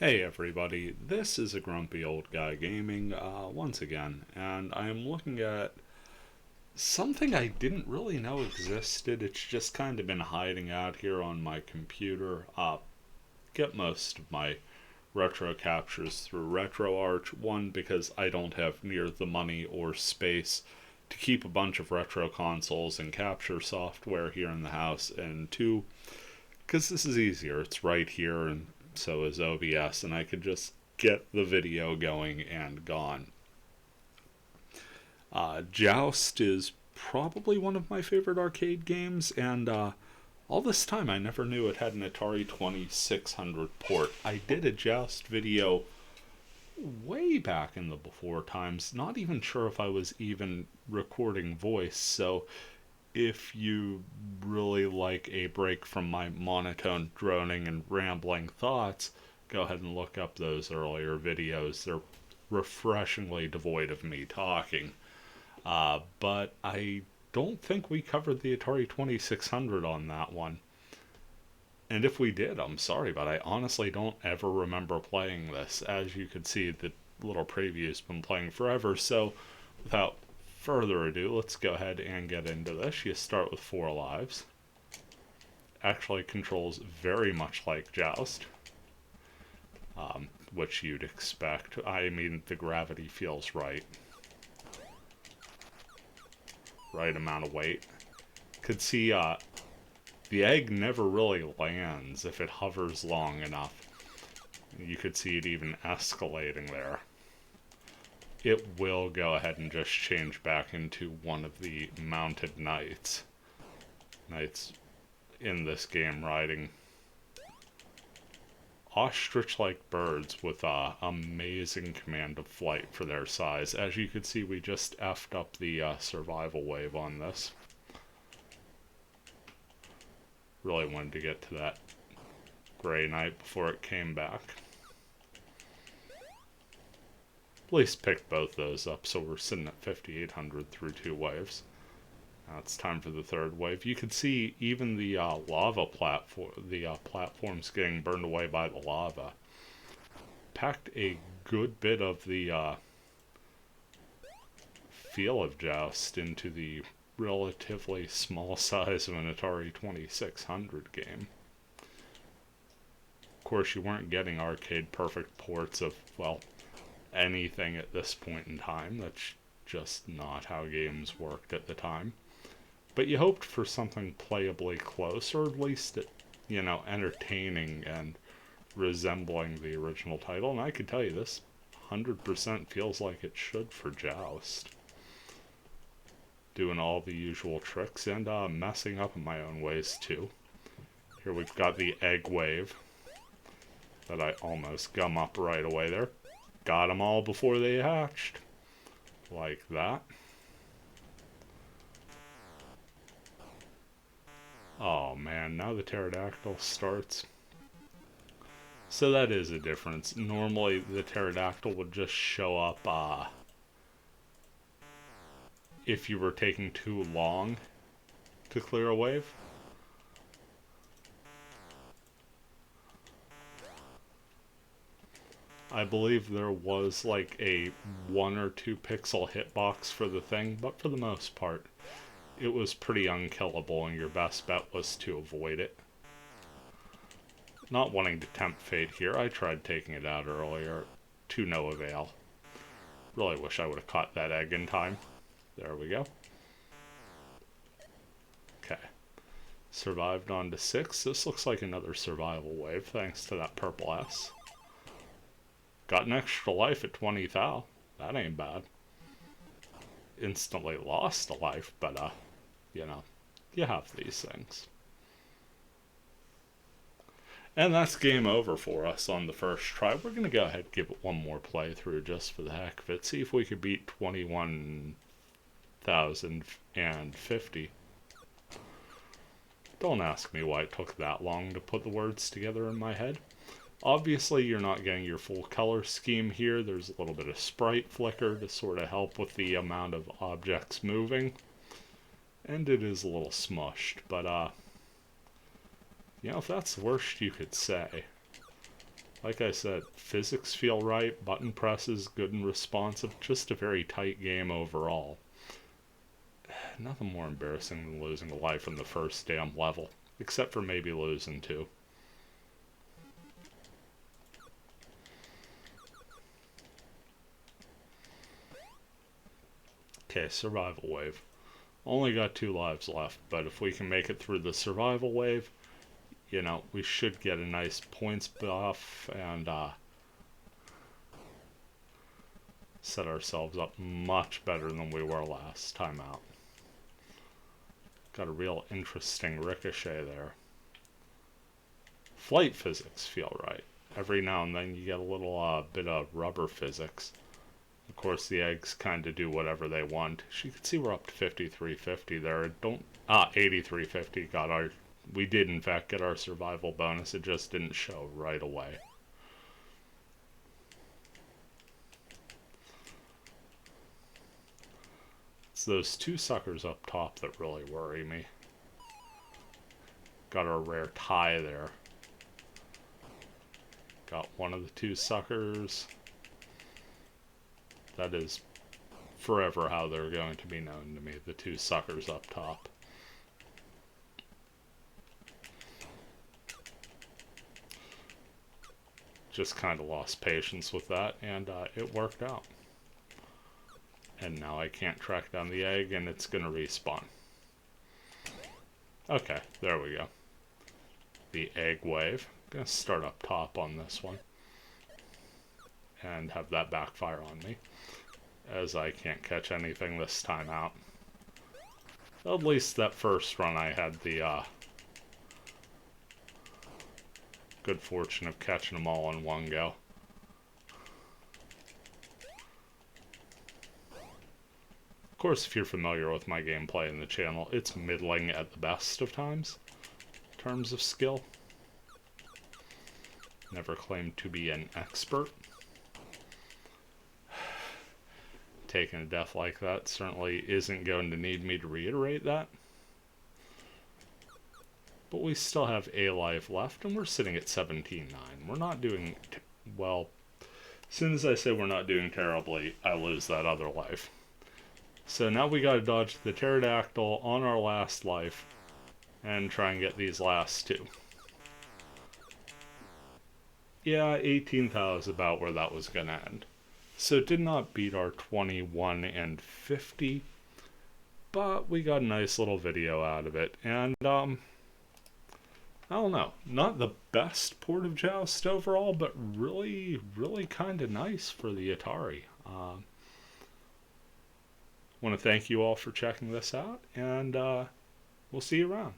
Hey everybody, this is a grumpy old guy gaming once again, and I am looking at something I didn't really know existed. It's just kind of been hiding out here on my computer. Get most of my retro captures through RetroArch. One, because I don't have near the money or space to keep a bunch of retro consoles and capture software here in the house, and two, because this is easier. It's right here, and so is OBS, and I could just get the video going and gone. Joust is probably one of my favorite arcade games, and all this time I never knew it had an Atari 2600 port. I did a Joust video way back in the before times, not even sure if I was even recording voice, so if you really like a break from my monotone droning and rambling thoughts, go ahead and look up those earlier videos. They're refreshingly devoid of me talking. But I don't think we covered the Atari 2600 on that one. And if we did, I'm sorry, but I honestly don't ever remember playing this. As you can see, the little preview's been playing forever, so without further ado, let's go ahead and get into this. You start with 4 lives. Actually controls very much like Joust, which you'd expect. I mean, the gravity feels right. Right amount of weight. Could see the egg never really lands if it hovers long enough. You could see it even escalating there. It will go ahead and just change back into one of the mounted knights. Knights in this game riding ostrich-like birds with amazing command of flight for their size. As you can see, we just effed up the survival wave on this. Really wanted to get to that gray knight before it came back. At least picked both those up, so we're sitting at 5,800 through 2 waves. Now it's time for the third wave. You can see even the lava platform, the platforms getting burned away by the lava. Packed a good bit of the feel of Joust into the relatively small size of an Atari 2600 game. Of course, you weren't getting arcade perfect ports of, well, anything at this point in time. That's just not how games worked at the time. But you hoped for something playably close, or at least, entertaining and resembling the original title. And I can tell you this 100% feels like it should for Joust. Doing all the usual tricks and messing up in my own ways too. Here we've got the egg wave that I almost gum up right away there. Got them all before they hatched. Like that. Oh man, now the pterodactyl starts. So that is a difference. Normally the pterodactyl would just show up if you were taking too long to clear a wave. I believe there was like a 1 or 2 pixel hitbox for the thing, but for the most part, it was pretty unkillable, and your best bet was to avoid it. Not wanting to tempt fate here, I tried taking it out earlier, to no avail. Really wish I would have caught that egg in time. There we go. Okay. Survived on to 6. This looks like another survival wave, thanks to that purple S. Got an extra life at 20 thou. That ain't bad. Instantly lost a life, but, you have these things. And that's game over for us on the first try. We're going to go ahead and give it one more playthrough just for the heck of it. See if we could beat 21,050. Don't ask me why it took that long to put the words together in my head. Obviously, you're not getting your full color scheme here. There's a little bit of sprite flicker to sort of help with the amount of objects moving. And it is a little smushed, but, if that's the worst you could say. Like I said, physics feel right, button presses good and responsive, just a very tight game overall. Nothing more embarrassing than losing a life in the first damn level, except for maybe losing two. Okay, survival wave. Only got 2 lives left, but if we can make it through the survival wave, you know, we should get a nice points buff and set ourselves up much better than we were last time out. Got a real interesting ricochet there. Flight physics feel right. Every now and then you get a little bit of rubber physics. Of course, the eggs kind of do whatever they want. As you can see, we're up to 5350 there. 8350 got our... We did, in fact, get our survival bonus. It just didn't show right away. It's those 2 suckers up top that really worry me. Got our rare tie there. Got one of the 2 suckers. That is forever how they're going to be known to me, the 2 suckers up top. Just kind of lost patience with that, and it worked out. And now I can't track down the egg, and it's going to respawn. Okay, there we go. The egg wave. I'm going to start up top on this one. And have that backfire on me, as I can't catch anything this time out. At least that first run I had the good fortune of catching them all in one go. Of course, if you're familiar with my gameplay in the channel, it's middling at the best of times, in terms of skill. Never claimed to be an expert. Taking a death like that certainly isn't going to need me to reiterate that. But we still have a life left, and we're sitting at 17-9. We're not doing... well, as soon as I say we're not doing terribly, I lose that other life. So now we gotta dodge the pterodactyl on our last life, and try and get these last 2. Yeah, 18,000 is about where that was gonna end. So it did not beat our 21 and 50, but we got a nice little video out of it. And, I don't know, not the best port of Joust overall, but really, really kind of nice for the Atari. Want to thank you all for checking this out, and we'll see you around.